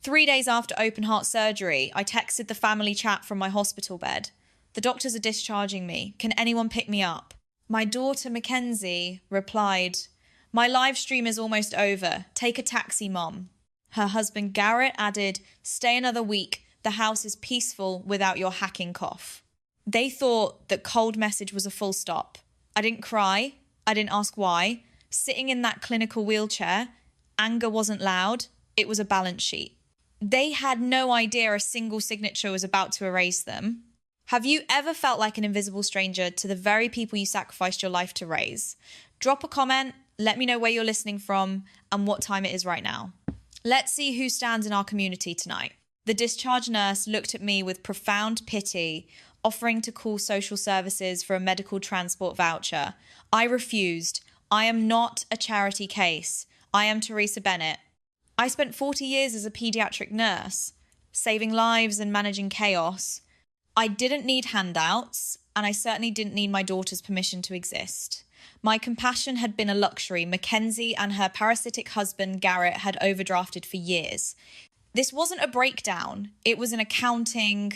3 days after open heart surgery, I texted the family chat from my hospital bed. The doctors are discharging me. Can anyone pick me up? My daughter, Mackenzie, replied, my live stream is almost over. Take a taxi, Mom. Her husband, Garrett, added, stay another week. The house is peaceful without your hacking cough. They thought that cold message was a full stop. I didn't cry. I didn't ask why. Sitting in that clinical wheelchair, anger wasn't loud. It was a balance sheet. They had no idea a single signature was about to erase them. Have you ever felt like an invisible stranger to the very people you sacrificed your life to raise? Drop a comment, let me know where you're listening from and what time it is right now. Let's see who stands in our community tonight. The discharged nurse looked at me with profound pity, offering to call social services for a medical transport voucher. I refused. I am not a charity case. I am Teresa Bennett. I spent 40 years as a pediatric nurse, saving lives and managing chaos. I didn't need handouts, and I certainly didn't need my daughter's permission to exist. My compassion had been a luxury Mackenzie and her parasitic husband, Garrett, had overdrafted for years. This wasn't a breakdown. It was an accounting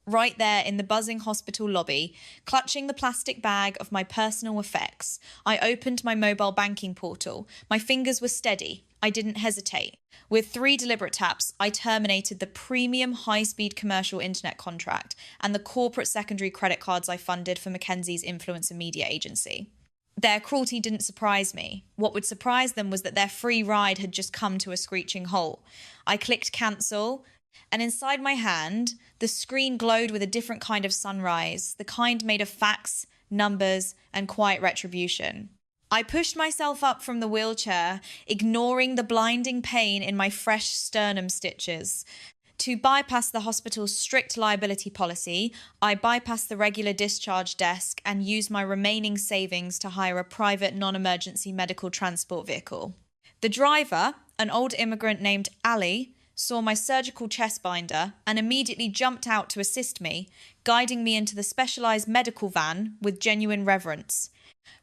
right there in the buzzing hospital lobby, clutching the plastic bag of my personal effects. I opened my mobile banking portal. My fingers were steady. I didn't hesitate. With 3 deliberate taps, I terminated the premium high-speed commercial internet contract and the corporate secondary credit cards I funded for Mackenzie's influencer media agency. Their cruelty didn't surprise me. What would surprise them was that their free ride had just come to a screeching halt. I clicked cancel, and inside my hand, the screen glowed with a different kind of sunrise, the kind made of facts, numbers, and quiet retribution. I pushed myself up from the wheelchair, ignoring the blinding pain in my fresh sternum stitches. To bypass the hospital's strict liability policy, I bypassed the regular discharge desk and used my remaining savings to hire a private non-emergency medical transport vehicle. The driver, an old immigrant named Ali, saw my surgical chest binder and immediately jumped out to assist me, guiding me into the specialised medical van with genuine reverence.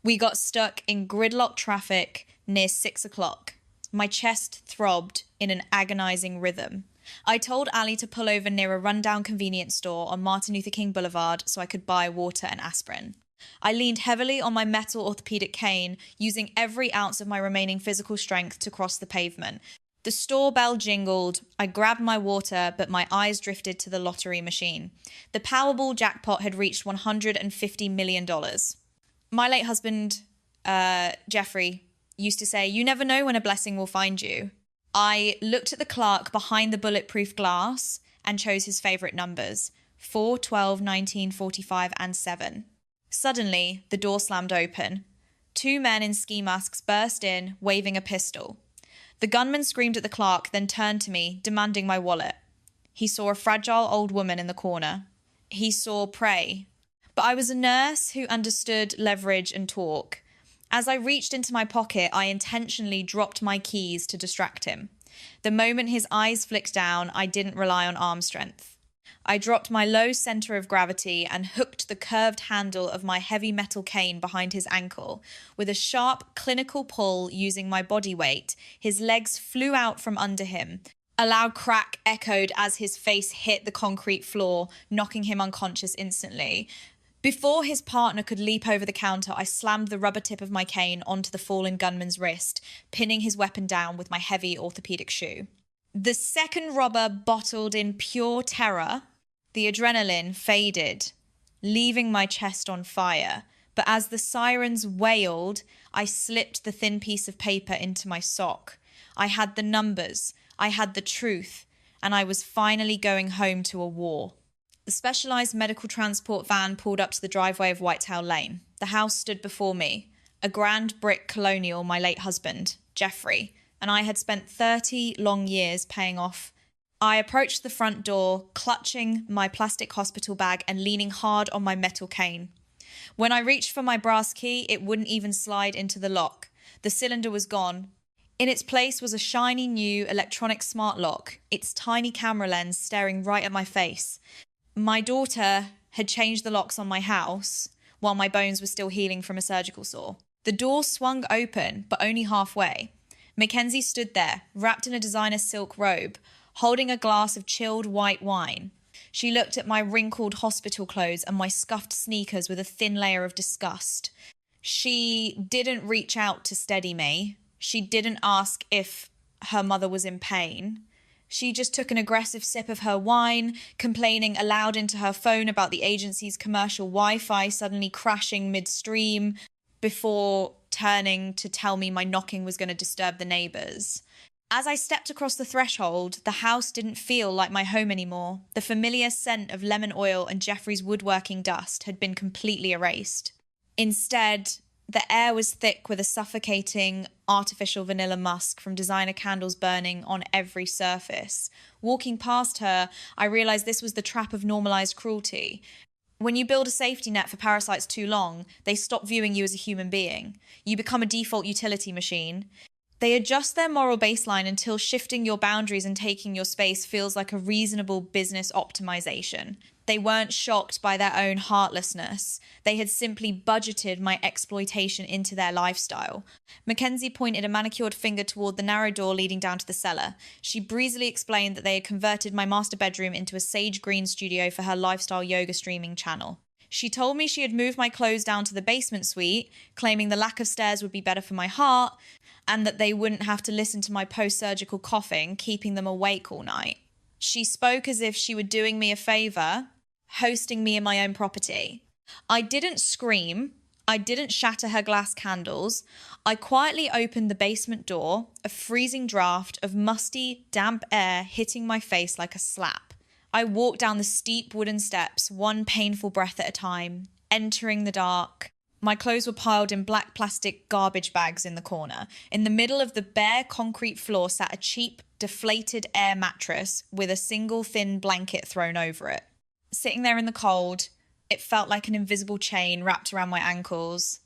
We got stuck in gridlock traffic near 6 o'clock. My chest throbbed in an agonising rhythm. I told Ali to pull over near a rundown convenience store on Martin Luther King Boulevard so I could buy water and aspirin. I leaned heavily on my metal orthopedic cane, using every ounce of my remaining physical strength to cross the pavement. The store bell jingled. I grabbed my water, but my eyes drifted to the lottery machine. The Powerball jackpot had reached $150 million. My late husband, Jeffrey, used to say, "You never know when a blessing will find you." I looked at the clerk behind the bulletproof glass and chose his favourite numbers, 4, 12, 19, 45 and 7. Suddenly, the door slammed open. 2 men in ski masks burst in, waving a pistol. The gunman screamed at the clerk, then turned to me, demanding my wallet. He saw a fragile old woman in the corner. He saw prey. But I was a nurse who understood leverage and talk. As I reached into my pocket, I intentionally dropped my keys to distract him. The moment his eyes flicked down, I didn't rely on arm strength. I dropped my low centre of gravity and hooked the curved handle of my heavy metal cane behind his ankle. With a sharp, clinical pull using my body weight, his legs flew out from under him. A loud crack echoed as his face hit the concrete floor, knocking him unconscious instantly. Before his partner could leap over the counter, I slammed the rubber tip of my cane onto the fallen gunman's wrist, pinning his weapon down with my heavy orthopedic shoe. The second robber bottled in pure terror. The adrenaline faded, leaving my chest on fire. But as the sirens wailed, I slipped the thin piece of paper into my sock. I had the numbers, I had the truth, and I was finally going home to a war. The specialised medical transport van pulled up to the driveway of Whitetail Lane. The house stood before me, a grand brick colonial my late husband, Jeffrey, and I had spent 30 long years paying off. I approached the front door, clutching my plastic hospital bag and leaning hard on my metal cane. When I reached for my brass key, it wouldn't even slide into the lock. The cylinder was gone. In its place was a shiny new electronic smart lock, its tiny camera lens staring right at my face. My daughter had changed the locks on my house while my bones were still healing from a surgical sore. The door swung open, but only halfway. Mackenzie stood there, wrapped in a designer silk robe, holding a glass of chilled white wine. She looked at my wrinkled hospital clothes and my scuffed sneakers with a thin layer of disgust. She didn't reach out to steady me. She didn't ask if her mother was in pain. She just took an aggressive sip of her wine, complaining aloud into her phone about the agency's commercial Wi-Fi suddenly crashing midstream before turning to tell me my knocking was going to disturb the neighbours. As I stepped across the threshold, the house didn't feel like my home anymore. The familiar scent of lemon oil and Jeffrey's woodworking dust had been completely erased. Instead, the air was thick with a suffocating artificial vanilla musk from designer candles burning on every surface. Walking past her, I realised this was the trap of normalised cruelty. When you build a safety net for parasites too long, they stop viewing you as a human being. You become a default utility machine. They adjust their moral baseline until shifting your boundaries and taking your space feels like a reasonable business optimization. They weren't shocked by their own heartlessness. They had simply budgeted my exploitation into their lifestyle. Mackenzie pointed a manicured finger toward the narrow door leading down to the cellar. She breezily explained that they had converted my master bedroom into a sage green studio for her lifestyle yoga streaming channel. She told me she had moved my clothes down to the basement suite, claiming the lack of stairs would be better for my heart, and that they wouldn't have to listen to my post-surgical coughing, keeping them awake all night. She spoke as if she were doing me a favour, hosting me in my own property. I didn't scream. I didn't shatter her glass candles. I quietly opened the basement door, a freezing draft of musty, damp air hitting my face like a slap. I walked down the steep wooden steps, one painful breath at a time, entering the dark. My clothes were piled in black plastic garbage bags in the corner. In the middle of the bare concrete floor sat a cheap, deflated air mattress with a single thin blanket thrown over it. Sitting there in the cold, it felt like an invisible chain wrapped around my ankles.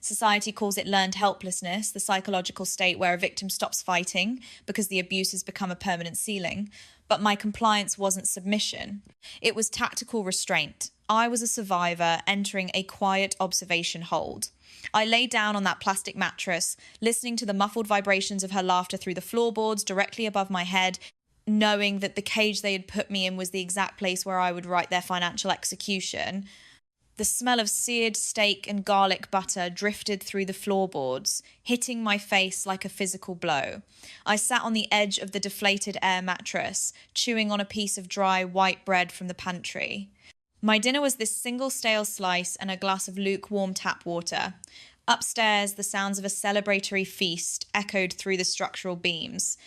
Society calls it learned helplessness, the psychological state where a victim stops fighting because the abuse has become a permanent ceiling. But my compliance wasn't submission. It was tactical restraint. I was a survivor entering a quiet observation hold. I lay down on that plastic mattress, listening to the muffled vibrations of her laughter through the floorboards directly above my head, knowing that the cage they had put me in was the exact place where I would write their financial execution. The smell of seared steak and garlic butter drifted through the floorboards, hitting my face like a physical blow. I sat on the edge of the deflated air mattress, chewing on a piece of dry white bread from the pantry. My dinner was this single stale slice and a glass of lukewarm tap water. Upstairs, the sounds of a celebratory feast echoed through the structural beams.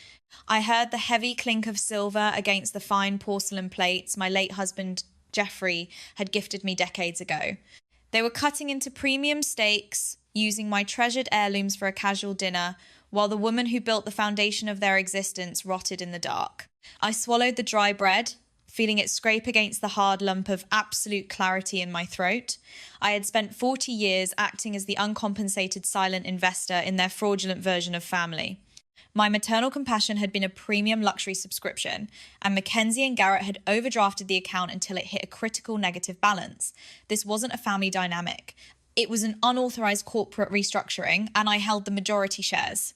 I heard the heavy clink of silver against the fine porcelain plates my late husband Jeffrey had gifted me decades ago. They were cutting into premium steaks, using my treasured heirlooms for a casual dinner, while the woman who built the foundation of their existence rotted in the dark. I swallowed the dry bread, feeling it scrape against the hard lump of absolute clarity in my throat. I had spent 40 years acting as the uncompensated silent investor in their fraudulent version of family. My maternal compassion had been a premium luxury subscription, and Mackenzie and Garrett had overdrafted the account until it hit a critical negative balance. This wasn't a family dynamic. It was an unauthorized corporate restructuring, and I held the majority shares.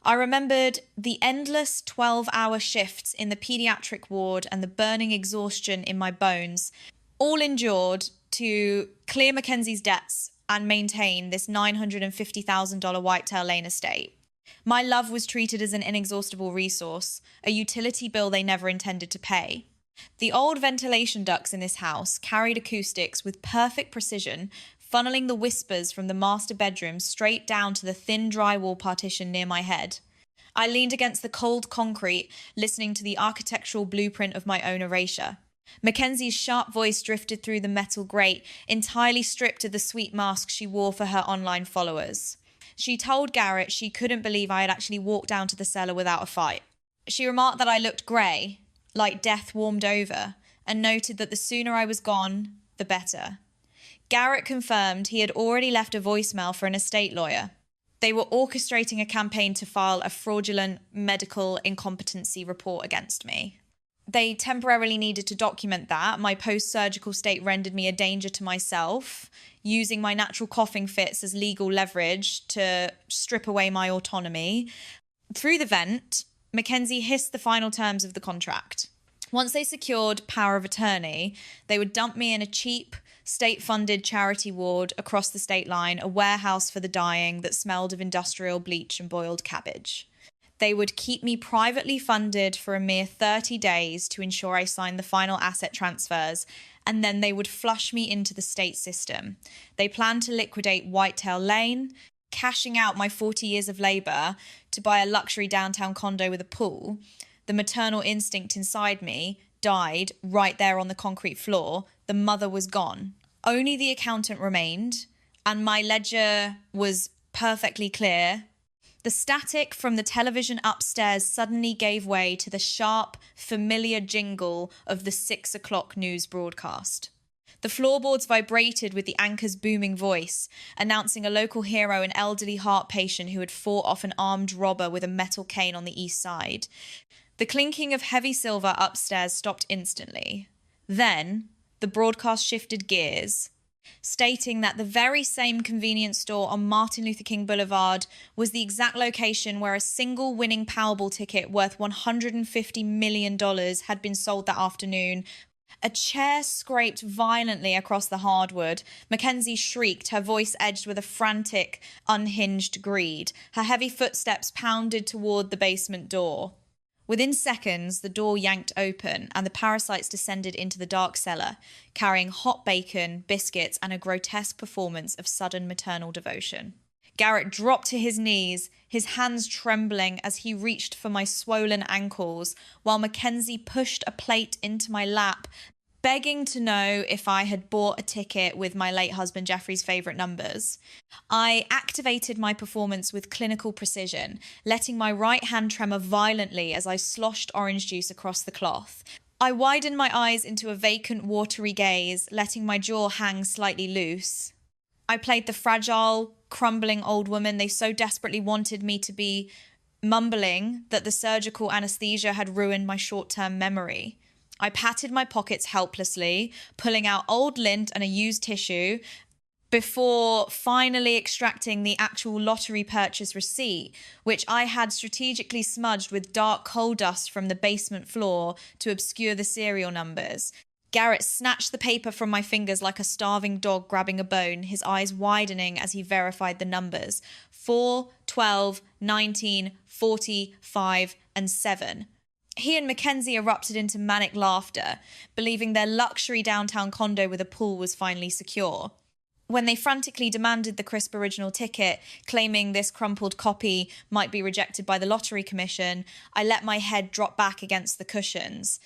I remembered the endless 12-hour shifts in the pediatric ward and the burning exhaustion in my bones, all endured to clear Mackenzie's debts and maintain this $950,000 Whitetail Lane estate. My love was treated as an inexhaustible resource, a utility bill they never intended to pay. The old ventilation ducts in this house carried acoustics with perfect precision, funneling the whispers from the master bedroom straight down to the thin drywall partition near my head. I leaned against the cold concrete, listening to the architectural blueprint of my own erasure. Mackenzie's sharp voice drifted through the metal grate, entirely stripped of the sweet mask she wore for her online followers. She told Garrett she couldn't believe I had actually walked down to the cellar without a fight. She remarked that I looked grey, like death warmed over, and noted that the sooner I was gone, the better. Garrett confirmed he had already left a voicemail for an estate lawyer. They were orchestrating a campaign to file a fraudulent medical incompetency report against me. They temporarily needed to document that my post-surgical state rendered me a danger to myself, using my natural coughing fits as legal leverage to strip away my autonomy. Through the vent, Mackenzie hissed the final terms of the contract. Once they secured power of attorney, they would dump me in a cheap, state-funded charity ward across the state line, a warehouse for the dying that smelled of industrial bleach and boiled cabbage. They would keep me privately funded for a mere 30 days to ensure I signed the final asset transfers, and then they would flush me into the state system. They planned to liquidate Whitetail Lane, cashing out my 40 years of labour to buy a luxury downtown condo with a pool. The maternal instinct inside me died right there on the concrete floor. The mother was gone. Only the accountant remained, and my ledger was perfectly clear. The static from the television upstairs suddenly gave way to the sharp, familiar jingle of the 6 o'clock news broadcast. The floorboards vibrated with the anchor's booming voice, announcing a local hero, an elderly heart patient who had fought off an armed robber with a metal cane on the east side. The clinking of heavy silver upstairs stopped instantly. Then, the broadcast shifted gears, stating that the very same convenience store on Martin Luther King Boulevard was the exact location where a single winning Powerball ticket worth $150 million had been sold that afternoon. A chair scraped violently across the hardwood. Mackenzie shrieked, her voice edged with a frantic, unhinged greed. Her heavy footsteps pounded toward the basement door. Within seconds, the door yanked open and the parasites descended into the dark cellar, carrying hot bacon, biscuits, and a grotesque performance of sudden maternal devotion. Garrett dropped to his knees, his hands trembling as he reached for my swollen ankles, while Mackenzie pushed a plate into my lap, begging to know if I had bought a ticket with my late husband Jeffrey's favourite numbers. I activated my performance with clinical precision, letting my right hand tremor violently as I sloshed orange juice across the cloth. I widened my eyes into a vacant, watery gaze, letting my jaw hang slightly loose. I played the fragile, crumbling old woman they so desperately wanted me to be, mumbling that the surgical anaesthesia had ruined my short-term memory. I patted my pockets helplessly, pulling out old lint and a used tissue, before finally extracting the actual lottery purchase receipt, which I had strategically smudged with dark coal dust from the basement floor to obscure the serial numbers. Garrett snatched the paper from my fingers like a starving dog grabbing a bone, his eyes widening as he verified the numbers. 4, 12, 19, 40, 5, and 7. He and Mackenzie erupted into manic laughter, believing their luxury downtown condo with a pool was finally secure. When they frantically demanded the crisp original ticket, claiming this crumpled copy might be rejected by the Lottery Commission, I let my head drop back against the cushions.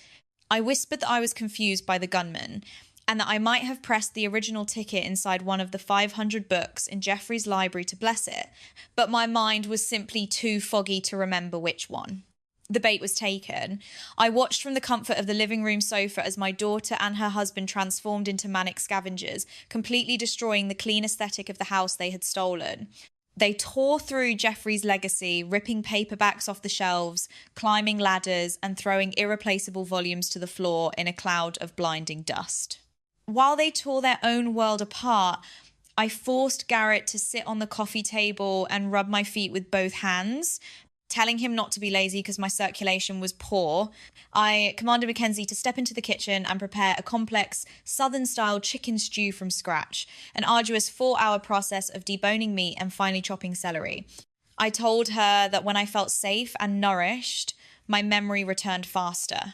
I whispered that I was confused by the gunman, and that I might have pressed the original ticket inside one of the 500 books in Jeffrey's library to bless it, but my mind was simply too foggy to remember which one. The bait was taken. I watched from the comfort of the living room sofa as my daughter and her husband transformed into manic scavengers, completely destroying the clean aesthetic of the house they had stolen. They tore through Jeffrey's legacy, ripping paperbacks off the shelves, climbing ladders, and throwing irreplaceable volumes to the floor in a cloud of blinding dust. While they tore their own world apart, I forced Garrett to sit on the coffee table and rub my feet with both hands, telling him not to be lazy because my circulation was poor. I commanded Mackenzie to step into the kitchen and prepare a complex Southern-style chicken stew from scratch, an arduous 4-hour process of deboning meat and finely chopping celery. I told her that when I felt safe and nourished, my memory returned faster.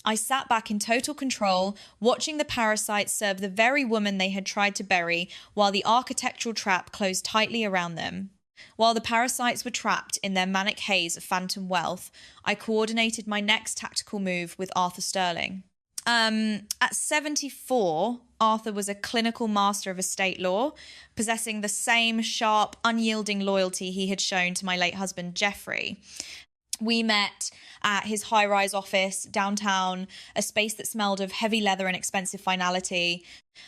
I sat back in total control, watching the parasites serve the very woman they had tried to bury, while the architectural trap closed tightly around them. While the parasites were trapped in their manic haze of phantom wealth, I coordinated my next tactical move with Arthur Sterling. At 74, Arthur was a clinical master of estate law, possessing the same sharp, unyielding loyalty he had shown to my late husband, Jeffrey. We met at his high-rise office downtown, a space that smelled of heavy leather and expensive finality.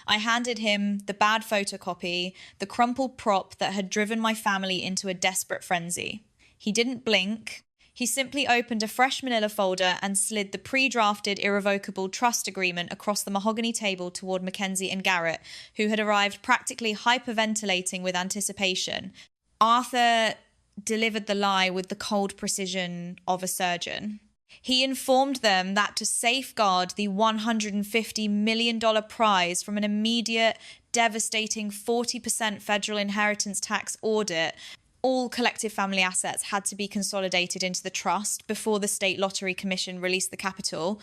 I handed him the bad photocopy, the crumpled prop that had driven my family into a desperate frenzy. He didn't blink. He simply opened a fresh manila folder and slid the pre-drafted irrevocable trust agreement across the mahogany table toward Mackenzie and Garrett, who had arrived practically hyperventilating with anticipation. Arthur delivered the lie with the cold precision of a surgeon. He informed them that to safeguard the $150 million prize from an immediate, devastating 40% federal inheritance tax audit, all collective family assets had to be consolidated into the trust before the State Lottery Commission released the capital.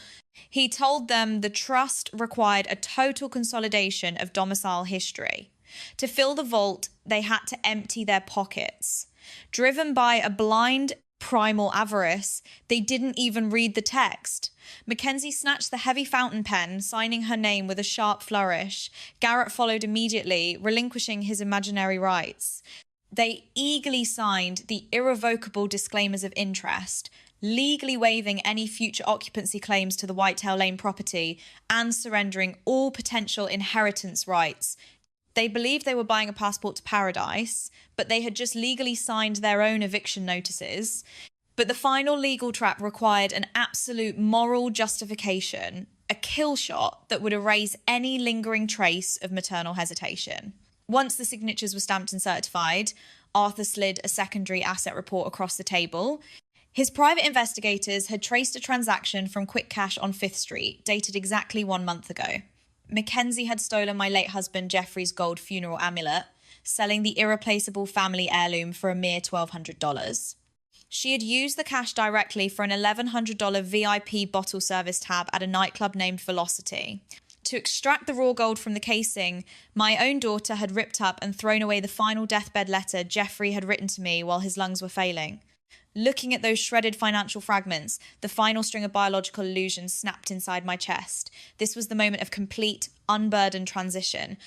He told them the trust required a total consolidation of domicile history. To fill the vault, they had to empty their pockets. Driven by a blind primal avarice, they didn't even read the text. Mackenzie snatched the heavy fountain pen, signing her name with a sharp flourish. Garrett followed immediately, relinquishing his imaginary rights. They eagerly signed the irrevocable disclaimers of interest, legally waiving any future occupancy claims to the Whitetail Lane property and surrendering all potential inheritance rights. They believed they were buying a passport to paradise, but they had just legally signed their own eviction notices. But the final legal trap required an absolute moral justification, a kill shot that would erase any lingering trace of maternal hesitation. Once the signatures were stamped and certified, Arthur slid a secondary asset report across the table. His private investigators had traced a transaction from Quick Cash on 5th Street, dated exactly 1 month ago. Mackenzie had stolen my late husband Jeffrey's gold funeral amulet, selling the irreplaceable family heirloom for a mere $1,200. She had used the cash directly for an $1,100 VIP bottle service tab at a nightclub named Velocity. To extract the raw gold from the casing, my own daughter had ripped up and thrown away the final deathbed letter Jeffrey had written to me while his lungs were failing. Looking at those shredded financial fragments, the final string of biological illusions snapped inside my chest. This was the moment of complete, unburdened transition.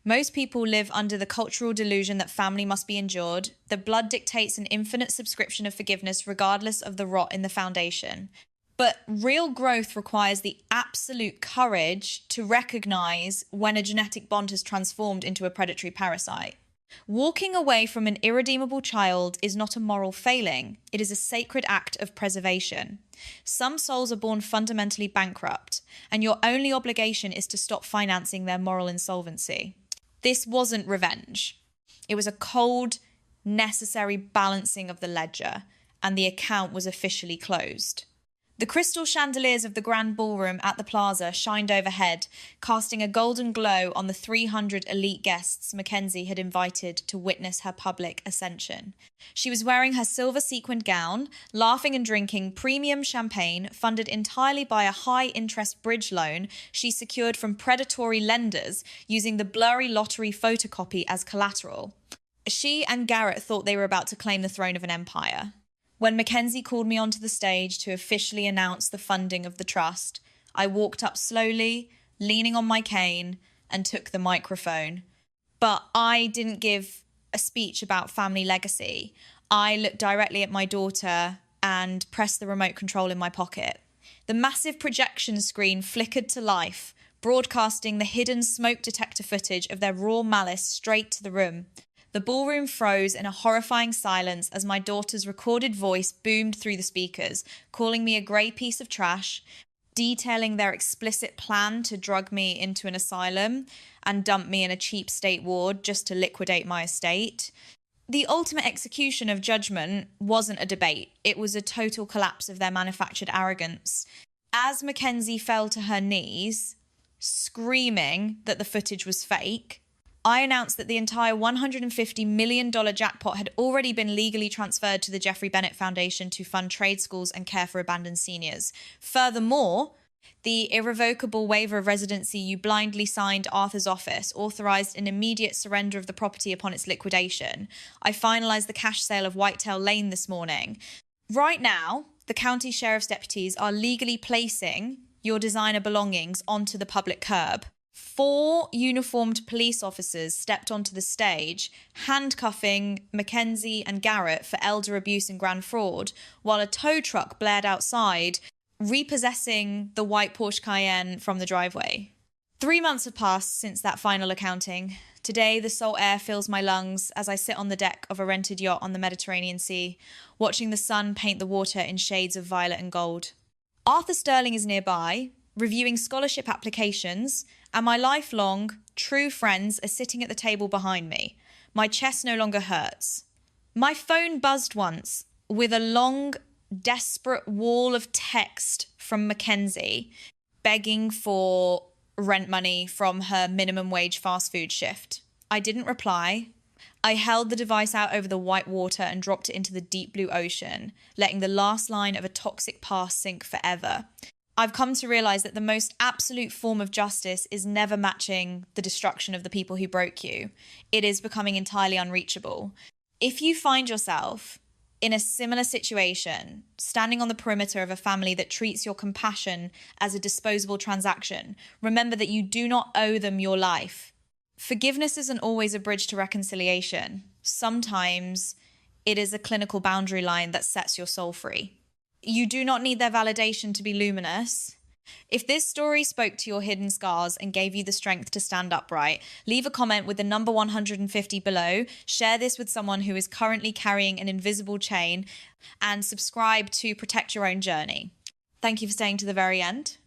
Most people live under the cultural delusion that family must be endured, that blood dictates an infinite subscription of forgiveness regardless of the rot in the foundation. But real growth requires the absolute courage to recognize when a genetic bond has transformed into a predatory parasite. Walking away from an irredeemable child is not a moral failing. It is a sacred act of preservation. Some souls are born fundamentally bankrupt, and your only obligation is to stop financing their moral insolvency. This wasn't revenge. It was a cold, necessary balancing of the ledger, and the account was officially closed. The crystal chandeliers of the grand ballroom at the plaza shined overhead, casting a golden glow on the 300 elite guests Mackenzie had invited to witness her public ascension. She was wearing her silver sequined gown, laughing and drinking premium champagne funded entirely by a high-interest bridge loan she secured from predatory lenders using the blurry lottery photocopy as collateral. She and Garrett thought they were about to claim the throne of an empire. When Mackenzie called me onto the stage to officially announce the funding of the trust, I walked up slowly, leaning on my cane, and took the microphone. But I didn't give a speech about family legacy. I looked directly at my daughter and pressed the remote control in my pocket. The massive projection screen flickered to life, broadcasting the hidden smoke detector footage of their raw malice straight to the room. The ballroom froze in a horrifying silence as my daughter's recorded voice boomed through the speakers, calling me a grey piece of trash, detailing their explicit plan to drug me into an asylum and dump me in a cheap state ward just to liquidate my estate. The ultimate execution of judgment wasn't a debate. It was a total collapse of their manufactured arrogance. As Mackenzie fell to her knees, screaming that the footage was fake, I announced that the entire $150 million jackpot had already been legally transferred to the Jeffrey Bennett Foundation to fund trade schools and care for abandoned seniors. Furthermore, the irrevocable waiver of residency you blindly signed Arthur's office authorised an immediate surrender of the property upon its liquidation. I finalised the cash sale of Whitetail Lane this morning. Right now, the county sheriff's deputies are legally placing your designer belongings onto the public curb. 4 uniformed police officers stepped onto the stage, handcuffing Mackenzie and Garrett for elder abuse and grand fraud, while a tow truck blared outside, repossessing the white Porsche Cayenne from the driveway. 3 months have passed since that final accounting. Today, the salt air fills my lungs as I sit on the deck of a rented yacht on the Mediterranean Sea, watching the sun paint the water in shades of violet and gold. Arthur Sterling is nearby, reviewing scholarship applications, and my lifelong, true friends are sitting at the table behind me. My chest no longer hurts. My phone buzzed once with a long, desperate wall of text from Mackenzie begging for rent money from her minimum wage fast food shift. I didn't reply. I held the device out over the white water and dropped it into the deep blue ocean, letting the last line of a toxic past sink forever. I've come to realize that the most absolute form of justice is never matching the destruction of the people who broke you. It is becoming entirely unreachable. If you find yourself in a similar situation, standing on the perimeter of a family that treats your compassion as a disposable transaction, remember that you do not owe them your life. Forgiveness isn't always a bridge to reconciliation. Sometimes it is a clinical boundary line that sets your soul free. You do not need their validation to be luminous. If this story spoke to your hidden scars and gave you the strength to stand upright, leave a comment with the number 150 below, share this with someone who is currently carrying an invisible chain, and subscribe to protect your own journey. Thank you for staying to the very end.